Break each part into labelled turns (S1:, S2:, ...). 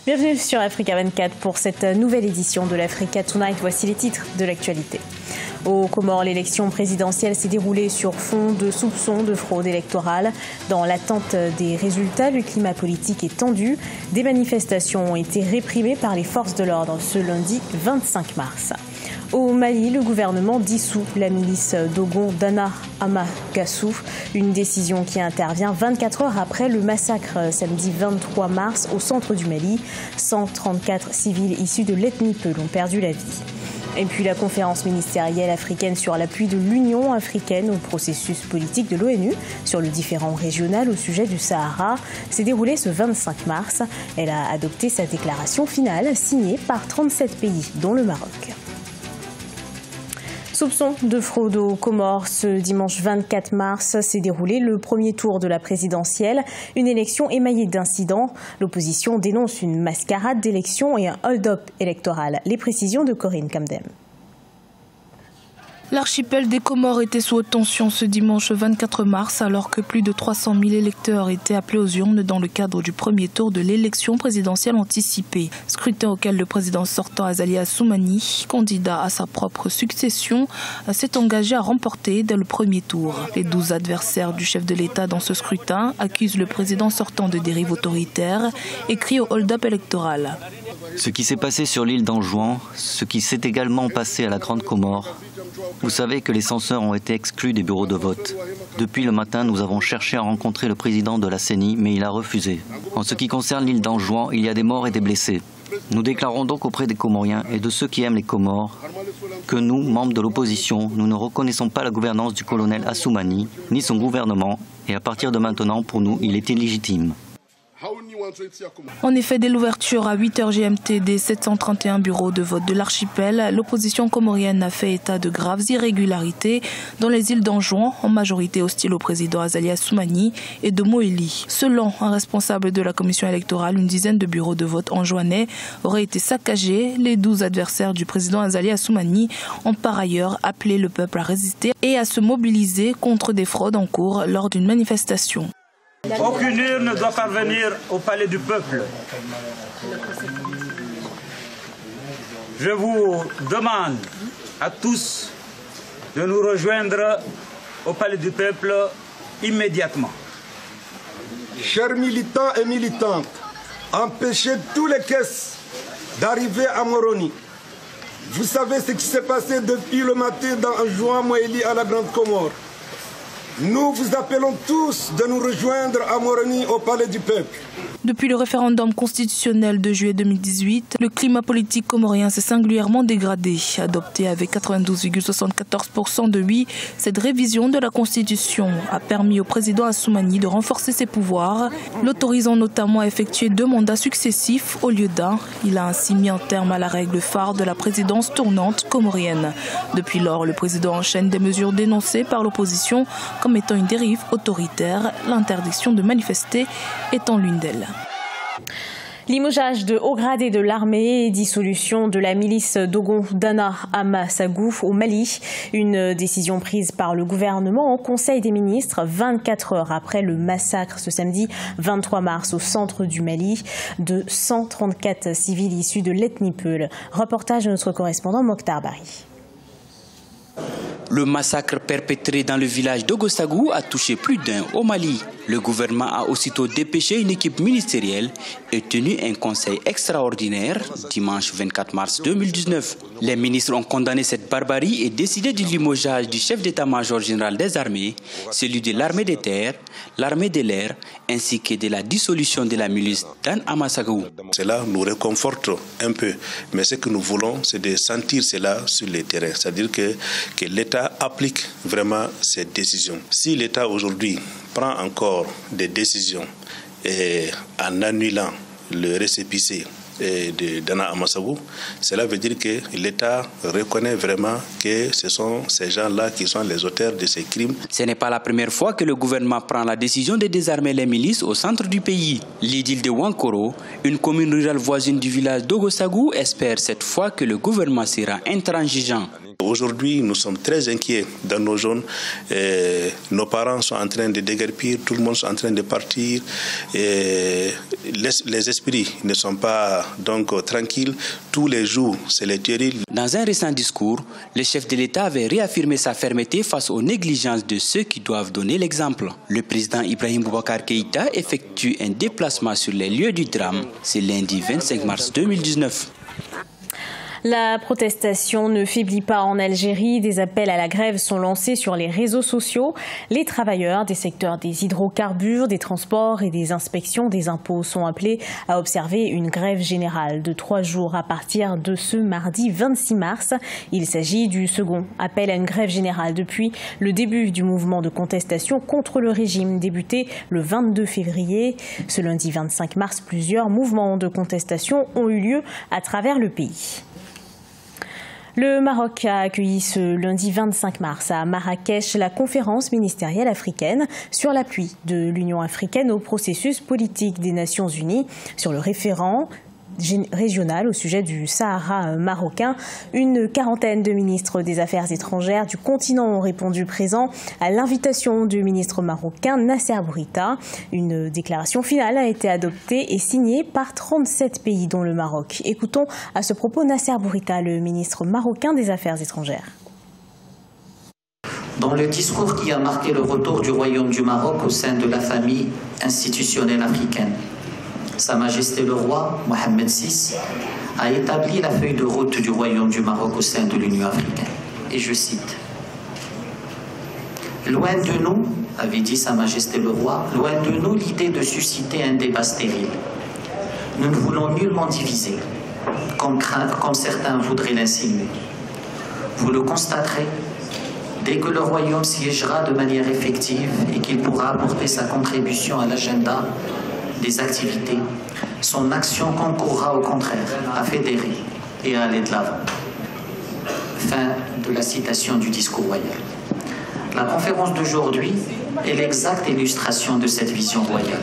S1: Bienvenue sur Africa 24 pour cette nouvelle édition de l'Africa Tonight. Voici les titres de l'actualité. Aux Comores, l'élection présidentielle s'est déroulée sur fond de soupçons de fraude électorale. Dans l'attente des résultats, le climat politique est tendu. Des manifestations ont été réprimées par les forces de l'ordre ce lundi 25 mars. Au Mali, le gouvernement dissout la milice Dogon Dana Amagassou, une décision qui intervient 24 heures après le massacre samedi 23 mars au centre du Mali. 134 civils issus de l'ethnie Peul ont perdu la vie. Et puis la conférence ministérielle africaine sur l'appui de l'Union africaine au processus politique de l'ONU sur le différend régional au sujet du Sahara s'est déroulée ce 25 mars. Elle a adopté sa déclaration finale signée par 37 pays, dont le Maroc. Soupçon de fraude aux Comores. Ce dimanche 24 mars s'est déroulé le premier tour de la présidentielle. Une élection émaillée d'incidents. L'opposition dénonce une mascarade d'élection et un hold-up électoral. Les précisions de Corinne Kamdem.
S2: L'archipel des Comores était sous haute tension ce dimanche 24 mars alors que plus de 300 000 électeurs étaient appelés aux urnes dans le cadre du premier tour de l'élection présidentielle anticipée. Scrutin auquel le président sortant Azali Assoumani, candidat à sa propre succession, s'est engagé à remporter dès le premier tour. Les 12 adversaires du chef de l'État dans ce scrutin accusent le président sortant de dérive autoritaire et crient au hold-up électoral.
S3: Ce qui s'est passé sur l'île d'Anjouan, ce qui s'est également passé à la Grande Comore. Vous savez que les censeurs ont été exclus des bureaux de vote. Depuis le matin, nous avons cherché à rencontrer le président de la CENI, mais il a refusé. En ce qui concerne l'île d'Anjouan, il y a des morts et des blessés. Nous déclarons donc auprès des Comoriens et de ceux qui aiment les Comores que nous, membres de l'opposition, nous ne reconnaissons pas la gouvernance du colonel Assoumani, ni son gouvernement, et à partir de maintenant, pour nous, il est illégitime.
S2: En effet, dès l'ouverture à 8h GMT des 731 bureaux de vote de l'archipel, l'opposition comorienne a fait état de graves irrégularités dans les îles d'Anjouan, en majorité hostiles au président Azali Assoumani, et de Moélie. Selon un responsable de la commission électorale, une dizaine de bureaux de vote anjouanais auraient été saccagés. Les 12 adversaires du président Azali Assoumani ont par ailleurs appelé le peuple à résister et à se mobiliser contre des fraudes en cours lors d'une manifestation.
S4: Aucune urne ne doit parvenir au palais du peuple. Je vous demande à tous de nous rejoindre au palais du peuple immédiatement.
S5: Chers militants et militantes, empêchez tous les caisses d'arriver à Moroni. Vous savez ce qui s'est passé depuis le matin dans Anjouan Moélie à la Grande Comore. Nous vous appelons tous de nous rejoindre à Moroni au Palais du Peuple.
S2: Depuis le référendum constitutionnel de juillet 2018, le climat politique comorien s'est singulièrement dégradé. Adopté avec 92,74% de oui, cette révision de la Constitution a permis au président Assoumani de renforcer ses pouvoirs, l'autorisant notamment à effectuer 2 mandats successifs au lieu d'un. Il a ainsi mis un terme à la règle phare de la présidence tournante comorienne. Depuis lors, le président enchaîne des mesures dénoncées par l'opposition comme étant une dérive autoritaire, l'interdiction de manifester étant l'une d'elles.
S1: Limogeage de hauts gradés de l'armée et dissolution de la milice Dogon Dana Amagassou au Mali. Une décision prise par le gouvernement en Conseil des ministres 24 heures après le massacre ce samedi 23 mars au centre du Mali de 134 civils issus de l'ethnie Peul. Reportage de notre correspondant Mokhtar Bari.
S6: Le massacre perpétré dans le village d'Ogossagou a touché plus d'un au Mali. Le gouvernement a aussitôt dépêché une équipe ministérielle et tenu un conseil extraordinaire dimanche 24 mars 2019. Les ministres ont condamné cette barbarie et décidé du limogeage du chef d'état-major général des armées, celui de l'armée des terres, l'armée de l'air, ainsi que de la dissolution de la milice Dan Amagassou.
S7: Cela nous réconforte un peu, mais ce que nous voulons, c'est de sentir cela sur le terrain, c'est-à-dire que l'État applique vraiment ses décisions. Si l'État aujourd'hui prend encore des décisions en annulant le récépissé de Dana Amagassou, cela veut dire que l'État reconnaît vraiment que ce sont ces gens-là qui sont les auteurs de ces crimes.
S6: Ce n'est pas la première fois que le gouvernement prend la décision de désarmer les milices au centre du pays. L'idylle de Wankoro, une commune rurale voisine du village d'Ogossagou, espère cette fois que le gouvernement sera intransigeant.
S7: Aujourd'hui, nous sommes très inquiets dans nos zones. Nos parents sont en train de déguerpir, tout le monde est en train de partir. Les esprits ne sont pas donc tranquilles. Tous les jours, c'est les tueries.
S6: Dans un récent discours, le chef de l'État avait réaffirmé sa fermeté face aux négligences de ceux qui doivent donner l'exemple. Le président Ibrahim Boubacar Keïta effectue un déplacement sur les lieux du drame. C'est lundi 25 mars 2019.
S1: La protestation ne faiblit pas en Algérie. Des appels à la grève sont lancés sur les réseaux sociaux. Les travailleurs des secteurs des hydrocarbures, des transports et des inspections des impôts sont appelés à observer une grève générale de 3 jours à partir de ce mardi 26 mars. Il s'agit du second appel à une grève générale depuis le début du mouvement de contestation contre le régime débuté le 22 février. Ce lundi 25 mars, plusieurs mouvements de contestation ont eu lieu à travers le pays. Le Maroc a accueilli ce lundi 25 mars à Marrakech la conférence ministérielle africaine sur l'appui de l'Union africaine au processus politique des Nations Unies sur le référent régional au sujet du Sahara marocain. Une quarantaine de ministres des Affaires étrangères du continent ont répondu présents à l'invitation du ministre marocain Nasser Bourita. Une déclaration finale a été adoptée et signée par 37 pays dont le Maroc. Écoutons à ce propos Nasser Bourita, le ministre marocain des Affaires étrangères.
S8: Dans le discours qui a marqué le retour du Royaume du Maroc au sein de la famille institutionnelle africaine, Sa Majesté le Roi, Mohamed VI, a établi la feuille de route du Royaume du Maroc au sein de l'Union africaine. Et je cite, « Loin de nous, avait dit Sa Majesté le Roi, loin de nous l'idée de susciter un débat stérile. Nous ne voulons nullement diviser, comme certains voudraient l'insinuer. Vous le constaterez, dès que le Royaume siégera de manière effective et qu'il pourra apporter sa contribution à l'agenda des activités, son action concourra au contraire à fédérer et à aller de l'avant. » Fin de la citation du discours royal. La conférence d'aujourd'hui est l'exacte illustration de cette vision royale,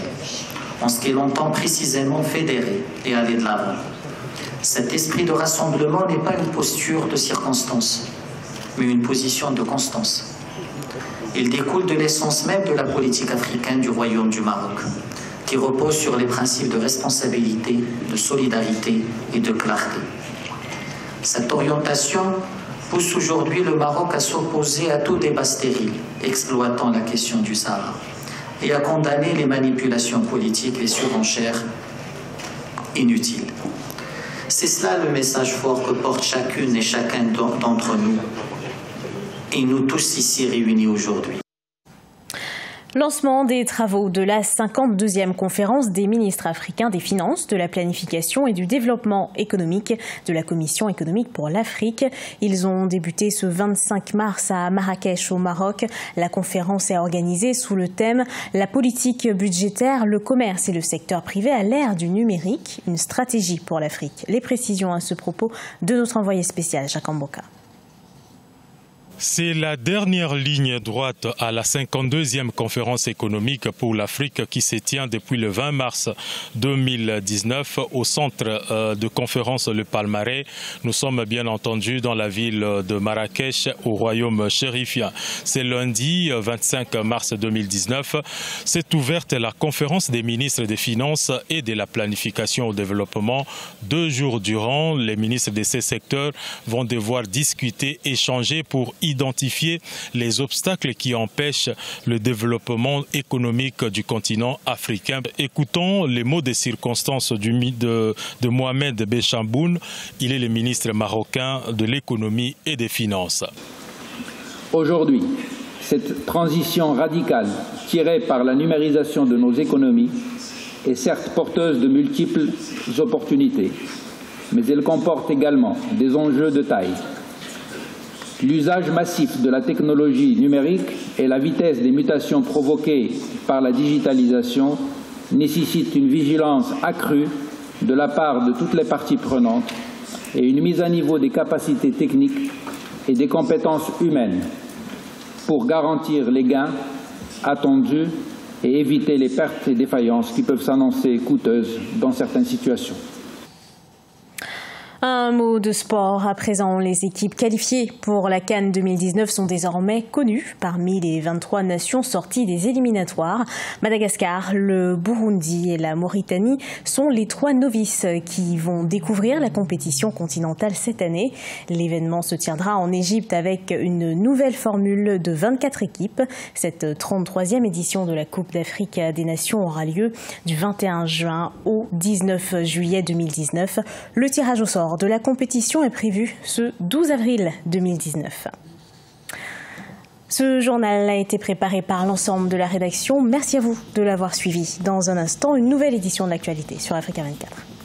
S8: en ce qu'elle entend précisément fédérer et aller de l'avant. Cet esprit de rassemblement n'est pas une posture de circonstance, mais une position de constance. Il découle de l'essence même de la politique africaine du Royaume du Maroc, qui repose sur les principes de responsabilité, de solidarité et de clarté. Cette orientation pousse aujourd'hui le Maroc à s'opposer à tout débat stérile, exploitant la question du Sahara, et à condamner les manipulations politiques et surenchères inutiles. C'est cela le message fort que porte chacune et chacun d'entre nous, et nous tous ici réunis aujourd'hui.
S1: Lancement des travaux de la 52e conférence des ministres africains des Finances, de la Planification et du Développement économique de la Commission économique pour l'Afrique. Ils ont débuté ce 25 mars à Marrakech au Maroc. La conférence est organisée sous le thème « La politique budgétaire, le commerce et le secteur privé à l'ère du numérique, une stratégie pour l'Afrique ». Les précisions à ce propos de notre envoyé spécial Jacques Mboka.
S9: C'est la dernière ligne droite à la 52e conférence économique pour l'Afrique qui se tient depuis le 20 mars 2019 au centre de conférence Le Palmarais. Nous sommes bien entendu dans la ville de Marrakech au royaume chérifien. C'est lundi 25 mars 2019. C'est ouverte la conférence des ministres des Finances et de la Planification au développement. 2 jours durant, les ministres de ces secteurs vont devoir discuter, échanger pour identifier les obstacles qui empêchent le développement économique du continent africain. Écoutons les mots de circonstance de Mohamed Béchamboun. Il est le ministre marocain de l'économie et des finances.
S10: Aujourd'hui, cette transition radicale tirée par la numérisation de nos économies est certes porteuse de multiples opportunités, mais elle comporte également des enjeux de taille. L'usage massif de la technologie numérique et la vitesse des mutations provoquées par la digitalisation nécessitent une vigilance accrue de la part de toutes les parties prenantes et une mise à niveau des capacités techniques et des compétences humaines pour garantir les gains attendus et éviter les pertes et défaillances qui peuvent s'annoncer coûteuses dans certaines situations.
S1: Un mot de sport à présent. Les équipes qualifiées pour la CAN 2019 sont désormais connues. Parmi les 23 nations sorties des éliminatoires, Madagascar, le Burundi et la Mauritanie sont les 3 novices qui vont découvrir la compétition continentale cette année. L'événement se tiendra en Égypte avec une nouvelle formule de 24 équipes. Cette 33e édition de la Coupe d'Afrique des Nations aura lieu du 21 juin au 19 juillet 2019. Le tirage au sort de la compétition est prévu ce 12 avril 2019. Ce journal a été préparé par l'ensemble de la rédaction. Merci à vous de l'avoir suivi. Dans un instant, une nouvelle édition de l'actualité sur Africa 24.